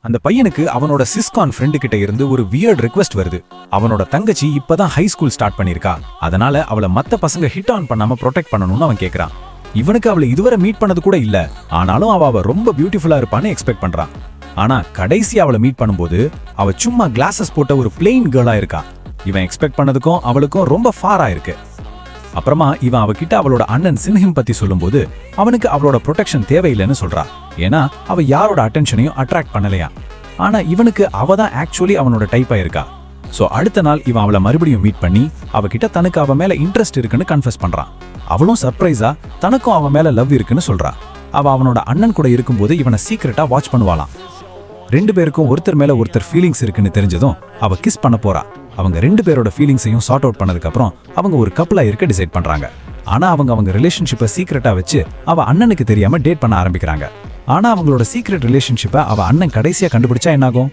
அந்த பையனுக்கு அவனோட சிஸ்கான் ஃப்ரெண்டு கிட்ட இருந்து ஒரு வியர்ட் ரிக்வெஸ்ட் வருது. அவனோட தங்கச்சி இப்பதான் ஹை ஸ்கூல் ஸ்டார்ட் பண்ணிருக்கா, அதனால அவளை மத்த பசங்க ஹிட் ஆன் பண்ணாம ப்ரொடெக்ட் பண்ணணும்னு அவன் கேக்குறான். இவனுக்கு அவளை இதுவரை மீட் பண்ணது கூட இல்ல, ஆனாலும் அவ ரொம்ப பியூட்டிஃபுல்லா இருப்பான்னு எக்ஸ்பெக்ட் பண்றான். ஆனா கடைசி அவளை மீட் பண்ணும்போது அவ சும்மா கிளாஸஸ் போட்ட ஒரு பிளெயின் கேர்ளா இருக்கா. இவன் எக்ஸ்பெக்ட் பண்ணதுக்கும் அவளுக்கும் ரொம்ப ஃபாரா இருக்கு. அப்புறமா இவன் அவகிட்ட அவளோட அண்ணன் சின்ஹிம் பத்தி சொல்லும்போது அவனுக்கு அவளோட ப்ரொடெக்ஷன் தேவையில்லைன்னு சொல்றா. ஏன்னா அவ யாரோட அட்டென்ஷனையும் அட்ராக்ட் பண்ணலையா. ஆனா இவனுக்கு அவ தான் ஆக்சுவலி அவனோட டைப்பா இருக்கா. சோ அடுத்த நாள் இவன் அவளை மறுபடியும் மீட் பண்ணி அவகிட்ட தனக்கு அவ மேல இன்ட்ரெஸ்ட் இருக்குன்னு கன்ஃபஸ் பண்றான். அவளும் சர்ப்ரைஸா தனக்கும் அவ மேல லவ் இருக்குன்னு சொல்றா. அவ அவனோட அண்ணன் கூட இருக்கும்போது இவனை சீக்கிரட்டா வாட்ச் பண்ணுவாளாம். 2 பேருக்கும் ஒருத்தர் மேல ஒருத்தர் ஃபீலிங்ஸ் இருக்குன்னு தெரிஞ்சதும் அவ கிஸ் பண்ண போறா. அவங்க 2 பேரோட ஃபீலிங்ஸையும் சார்ட் அவுட் பண்ணதுக்கு அப்புறம் அவங்க ஒரு கப்பலா இருக்க டிசைட் பண்றாங்க. ஆனா அவங்க ரிலேஷன்ஷிப்பை சீக்கிரட்டா வச்சு அவ அண்ணனுக்கு தெரியாம டேட் பண்ண ஆரம்பிக்கிறாங்க. ஆனா அவங்களோட சீக்ரெட் ரிலேஷன்ஷிப்பை அவ அண்ணன் கடைசியா கண்டுபிடிச்சா என்னாகும்?